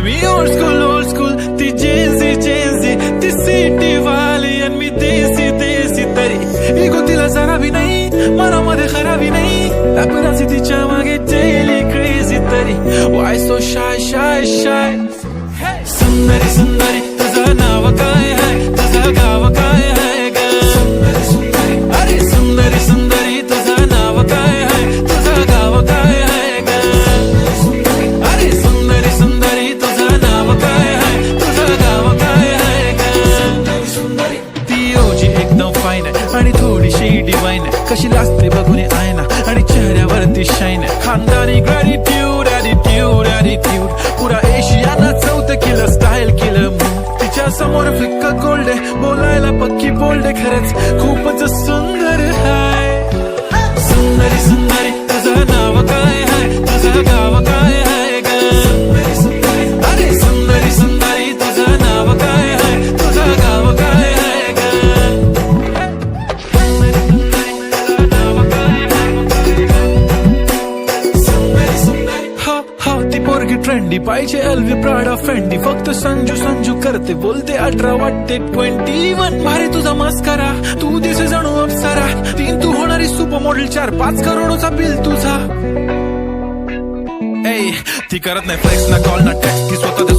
मी old school ती जेन्सी ती city वाली आणि मी देसी तरी इगो तिला जरा भी नाही मनामध्ये खराबी नाही अपराधी तिच्या मागे डेली क्रेझी तरी वाय सो शाय सुंदरी तुझं नाव काय आहे तुझं गाव काय आहे ग अरे सुंदरी तुझं नाव काय आहे तुझं गाव काय आहे ग अरे सुंदरी तुझं नाव काय आहे तुझं गाव काय आहे ग ती ओजी एकदम फाईन आहे आणि थोडीशी डिवाइन आहे कशी लाजते बघून आयना आणि चेहऱ्यावरती शाईन आहे खानदानी ग्रॅटिट्यूड पुरा एशियाना चौथं केलं स्टाईल केलं तिच्या समोर फिक्क गोल्ड आहे बोलायला पक्की बोल्ड आहे खरंच खूपच सुंदर आहे सुंदरी तुझं नाव काय आहे तुझं गाव काय आहे ग अरे सुंदरी तुझं नाव काय आहे तुझं गाव काय आहे ग हो ती पोरगी ट्रेंडी पाहिजे एलवी प्राडा फेंडी फक्त संजू करते बोलते 18 वाटते 21 भारी तुझा मस्करा तू दिसे जणू अप्सरा 3 तू होणारी सुपर मॉडेल 4-5 करोडचा बिल तुझा ती करत नाही फ्लेक्स ना कॉल ना टेक्स्ट ती स्वतः